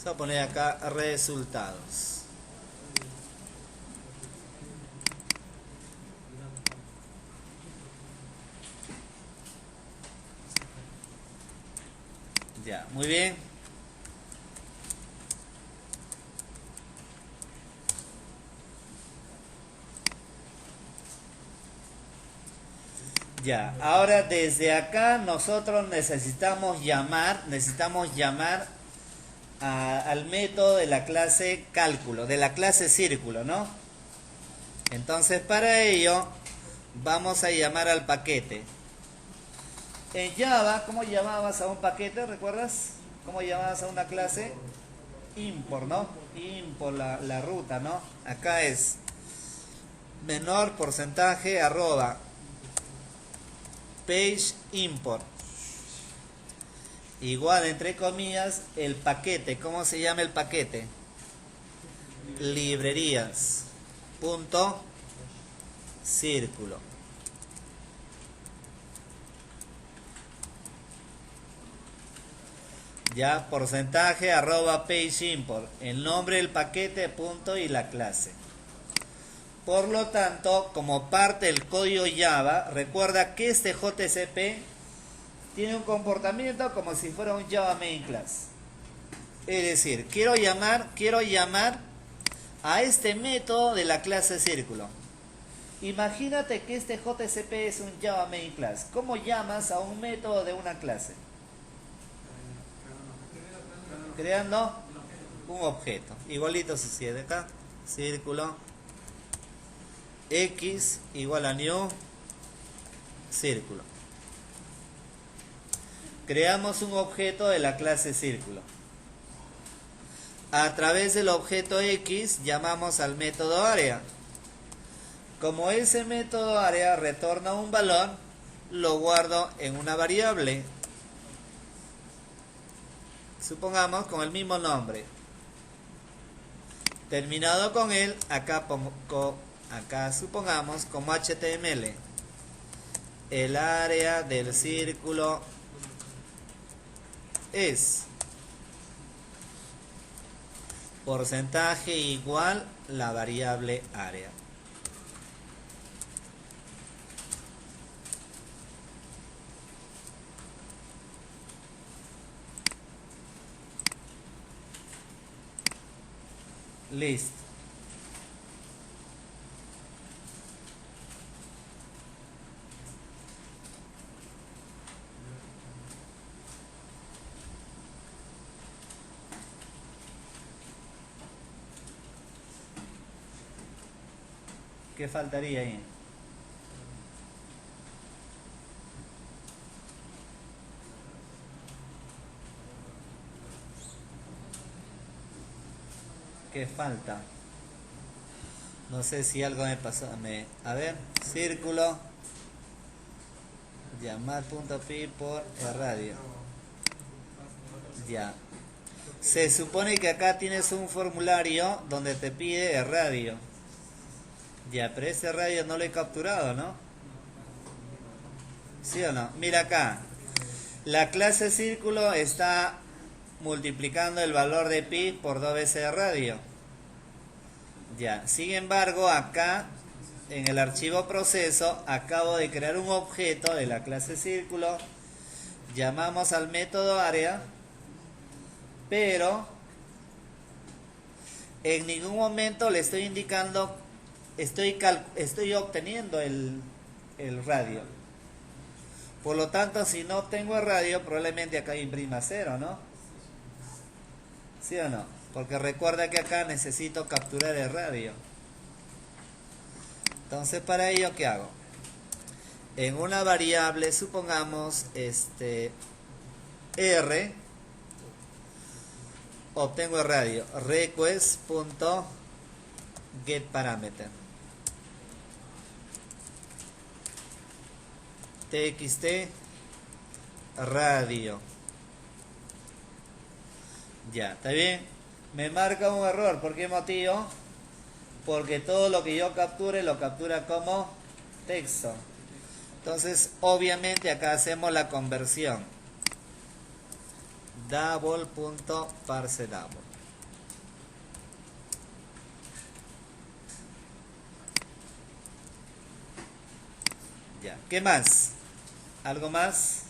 Vamos a poner acá resultados. Ya, muy bien. Ya, ahora desde acá nosotros necesitamos llamar al método de la clase cálculo, de la clase círculo, ¿no? Entonces para ello vamos a llamar al paquete. En Java, ¿cómo llamabas a un paquete? ¿Recuerdas? ¿Cómo llamabas a una clase? Import, ¿no? Import, la ruta, ¿no? Acá es menor porcentaje arroba page import igual entre comillas el paquete. ¿Cómo se llama el paquete? Librerías punto círculo. Ya, porcentaje arroba page import, el nombre del paquete, punto y la clase. Por lo tanto, como parte del código Java, recuerda que este JCP tiene un comportamiento como si fuera un Java Main Class. Es decir, quiero llamar a este método de la clase círculo. Imagínate que este JCP es un Java Main Class. ¿Cómo llamas a un método de una clase? Creando un objeto. Igualito sucede acá. Círculo. X igual a new círculo. Creamos un objeto de la clase círculo. A través del objeto X llamamos al método área. Como ese método área retorna un valor, lo guardo en una variable. Supongamos con el mismo nombre. Terminado con él, acá supongamos como HTML. El área del círculo es porcentaje igual la variable área. Listo. ¿Qué faltaría ahí? ¿Qué falta? No sé si algo me pasó. A ver, círculo. Llamar.pi por radio. Ya. Se supone que acá tienes un formulario donde te pide el radio. Ya, pero ese radio no lo he capturado, ¿no? ¿Sí o no? Mira acá. La clase círculo está multiplicando el valor de pi por 2 veces de radio. Ya. Sin embargo, acá en el archivo proceso acabo de crear un objeto de la clase círculo. Llamamos al método área, pero en ningún momento le estoy indicando, estoy obteniendo el radio. Por lo tanto, si no obtengo el radio, probablemente acá imprima 0, ¿no? ¿Sí o no? Porque recuerda que acá necesito capturar el radio. Entonces, para ello, ¿qué hago? En una variable, supongamos, R, obtengo el radio, request.getParameter, txt radio. Ya, ¿está bien? Me marca un error, ¿por qué motivo? Porque todo lo que yo capture lo captura como texto. Entonces, obviamente acá hacemos la conversión. Double.parseDouble. Ya, ¿qué más? ¿Algo más?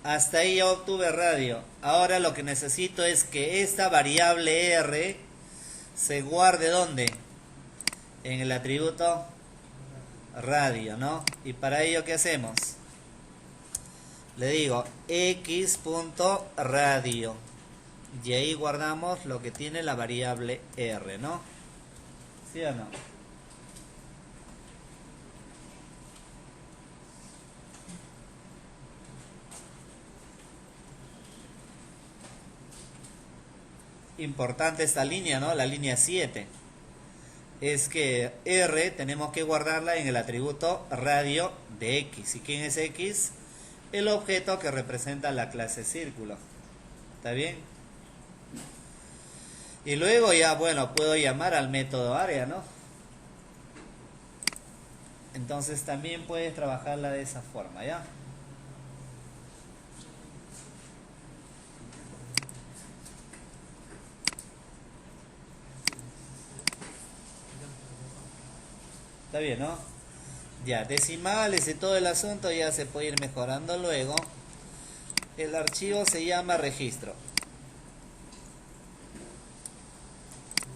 Hasta ahí ya obtuve radio. Ahora lo que necesito es que esta variable R se guarde ¿dónde? En el atributo radio, ¿no? Y para ello, ¿qué hacemos? Le digo x.radio y ahí guardamos lo que tiene la variable R, ¿no? ¿Sí o no? Importante esta línea, ¿no? La línea 7. Es que R tenemos que guardarla en el atributo radio de X. ¿Y quién es X? El objeto que representa la clase círculo. ¿Está bien? Y luego ya, bueno, puedo llamar al método área, ¿no? Entonces también puedes trabajarla de esa forma, ¿ya? Está bien, ¿no? Ya, decimales y todo el asunto ya se puede ir mejorando luego. El archivo se llama registro.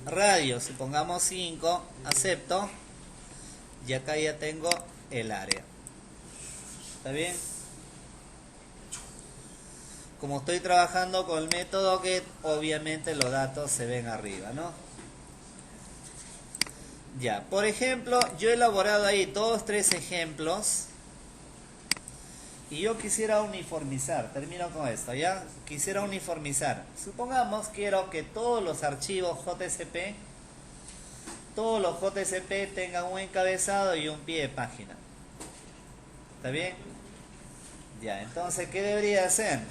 Radio, supongamos 5, acepto. Y acá ya tengo el área. ¿Está bien? Como estoy trabajando con el método get, obviamente los datos se ven arriba, ¿no? Ya, por ejemplo, yo he elaborado ahí 2, 3 ejemplos y yo quisiera uniformizar. Termino con esto, ¿ya? Quisiera uniformizar. Supongamos quiero que todos los archivos JSP tengan un encabezado y un pie de página. ¿Está bien? Ya, entonces, ¿qué debería hacer?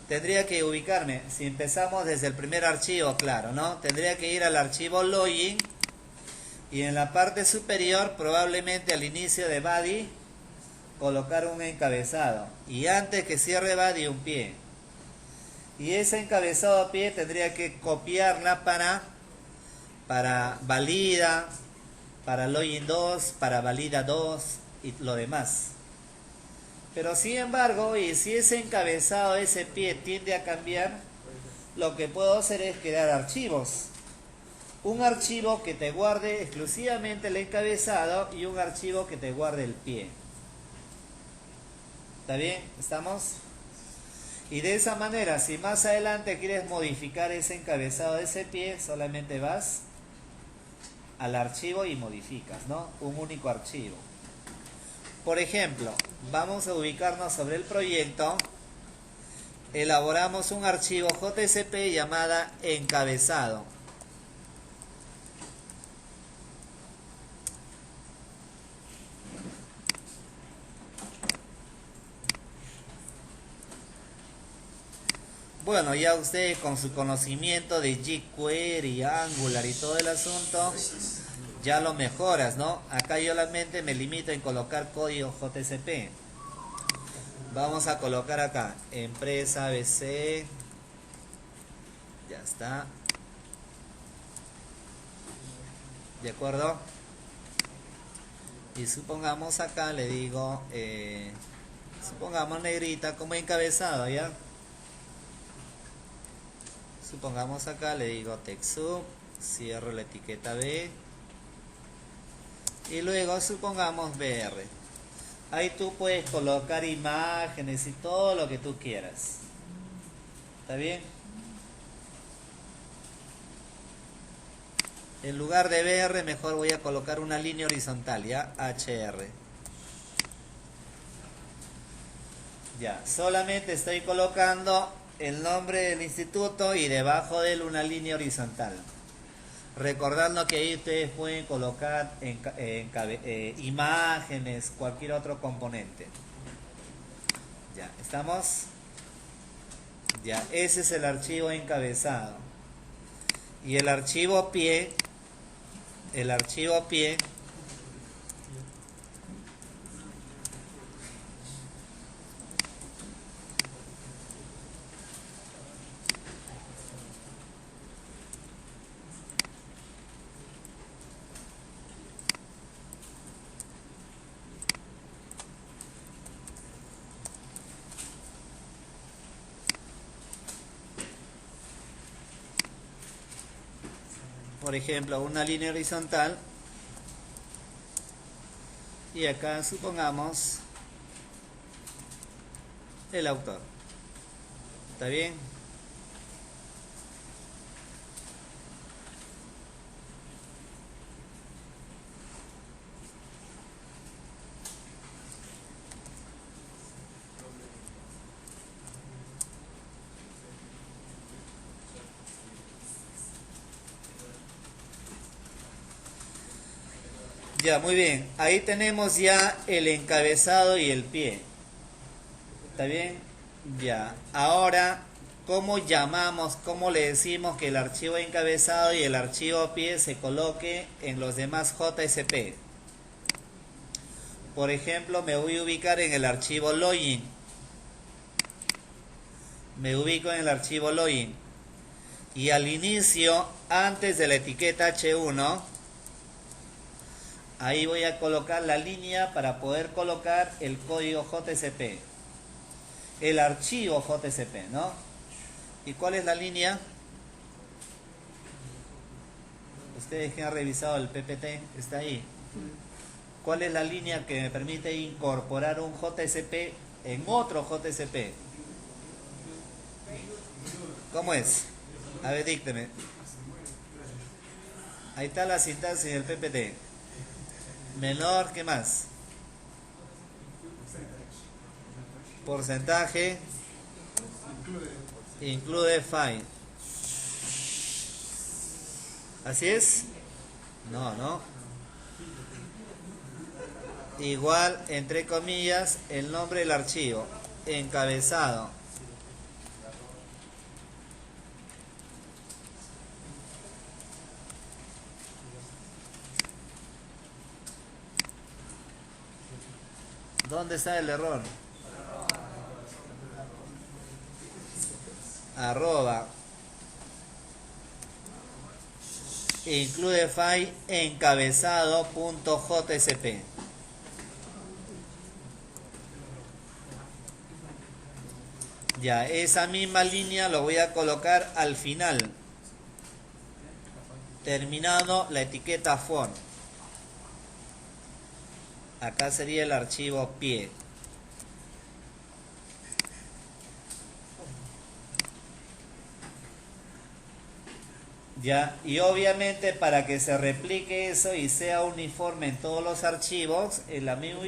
Tendría que ubicarme, si empezamos desde el primer archivo, claro, ¿no? Tendría que ir al archivo login. Y en la parte superior, probablemente al inicio de body, colocar un encabezado. Y antes que cierre body, un pie. Y ese encabezado a pie tendría que copiarla para valida, para login 2, para valida 2 y lo demás. Pero sin embargo, y si ese encabezado, ese pie tiende a cambiar, lo que puedo hacer es crear archivos. Un archivo que te guarde exclusivamente el encabezado y un archivo que te guarde el pie. ¿Está bien? ¿Estamos? Y de esa manera, si más adelante quieres modificar ese encabezado de ese pie, solamente vas al archivo y modificas, ¿no? Un único archivo. Por ejemplo, vamos a ubicarnos sobre el proyecto. Elaboramos un archivo JSP llamada encabezado. Bueno, ya ustedes con su conocimiento de jQuery, Angular y todo el asunto, ya lo mejoras, ¿no? Acá yo solamente me limito en colocar código JSP. Vamos a colocar acá, empresa ABC, ya está. ¿De acuerdo? Y supongamos acá, le digo, supongamos negrita como encabezado, ¿ya? Supongamos acá, le digo TextSub, cierro la etiqueta B y luego supongamos BR. Ahí tú puedes colocar imágenes y todo lo que tú quieras. ¿Está bien? En lugar de BR mejor voy a colocar una línea horizontal, ¿ya? HR. Ya, solamente estoy colocando el nombre del instituto y debajo de él una línea horizontal. Recordando que ahí ustedes pueden colocar imágenes, cualquier otro componente. Ya, ¿estamos? Ya, ese es el archivo encabezado. Y el archivo pie, por ejemplo, una línea horizontal. Y acá supongamos el autor. ¿Está bien? Ya, muy bien. Ahí tenemos ya el encabezado y el pie. ¿Está bien? Ya. Ahora, ¿cómo llamamos, cómo le decimos que el archivo encabezado y el archivo pie se coloque en los demás JSP? Por ejemplo, me voy a ubicar en el archivo login. Me ubico en el archivo login. Y al inicio, antes de la etiqueta H1, ahí voy a colocar la línea para poder colocar el código JSP. El archivo JSP, ¿no? ¿Y cuál es la línea? Ustedes que han revisado el PPT, está ahí. ¿Cuál es la línea que me permite incorporar un JSP en otro JSP? ¿Cómo es? A ver, dícteme. Ahí está la sintaxis del PPT. Menor, ¿qué más? Porcentaje. Include file. ¿Así es? No, no. Igual, entre comillas, el nombre del archivo. Encabezado. ¿Dónde está el error? Arroba. Include file encabezado.jsp. Ya, esa misma línea lo voy a colocar al final, terminado la etiqueta font. Acá sería el archivo pie. Ya, y obviamente para que se replique eso y sea uniforme en todos los archivos, en la misma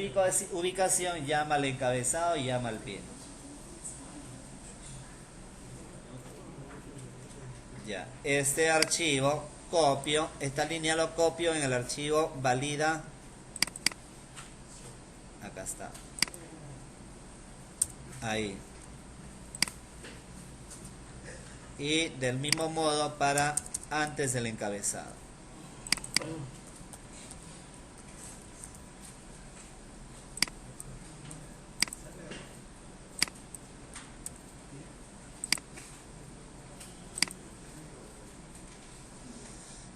ubicación llama al encabezado y llama al pie. Ya, este archivo copio, esta línea lo copio en el archivo valida. Acá está. Ahí. Y del mismo modo para antes del encabezado.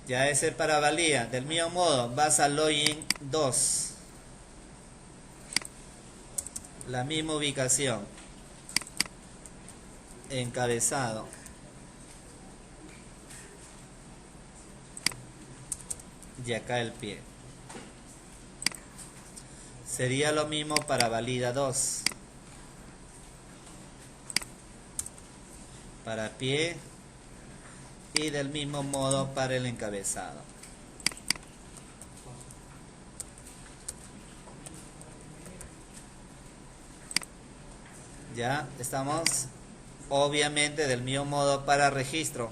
Ya ese para valía. Del mismo modo vas a login 2. La misma ubicación. Encabezado. Y acá el pie. Sería lo mismo para valida 2. Para pie. Y del mismo modo para el encabezado. Ya estamos. Obviamente del mismo modo para registro.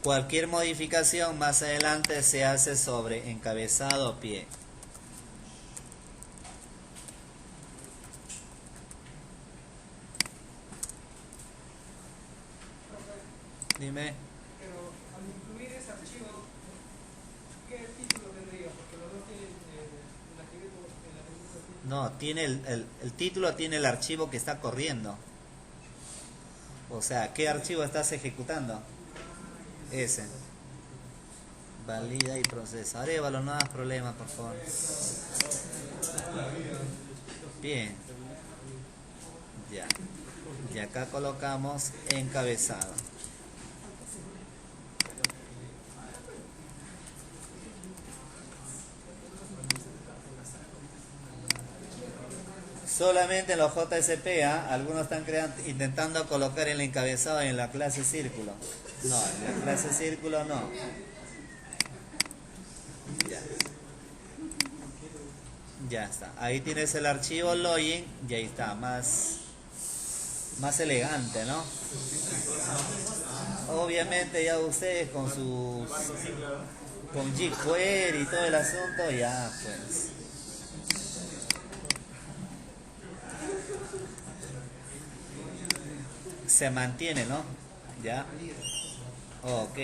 Cualquier modificación más adelante se hace sobre encabezado o pie. Dime. Pero al incluir ese archivo, ¿qué título tendría? Porque los dos tienen el atributo. No, tiene el título tiene el archivo que está corriendo. O sea, ¿qué archivo estás ejecutando? Ese. Valida y procesa. Arévalo, no hagas problemas, por favor. Bien. Ya. Y acá colocamos encabezado. Solamente en los JSP, algunos están intentando colocar el encabezado en la clase círculo. No, en la clase círculo no. Ya. Ya está. Ahí tienes el archivo login y ahí está, más elegante, ¿no? Obviamente ya ustedes con sus con jQuery y todo el asunto ya pues se mantiene, ¿no? Ya. Ok.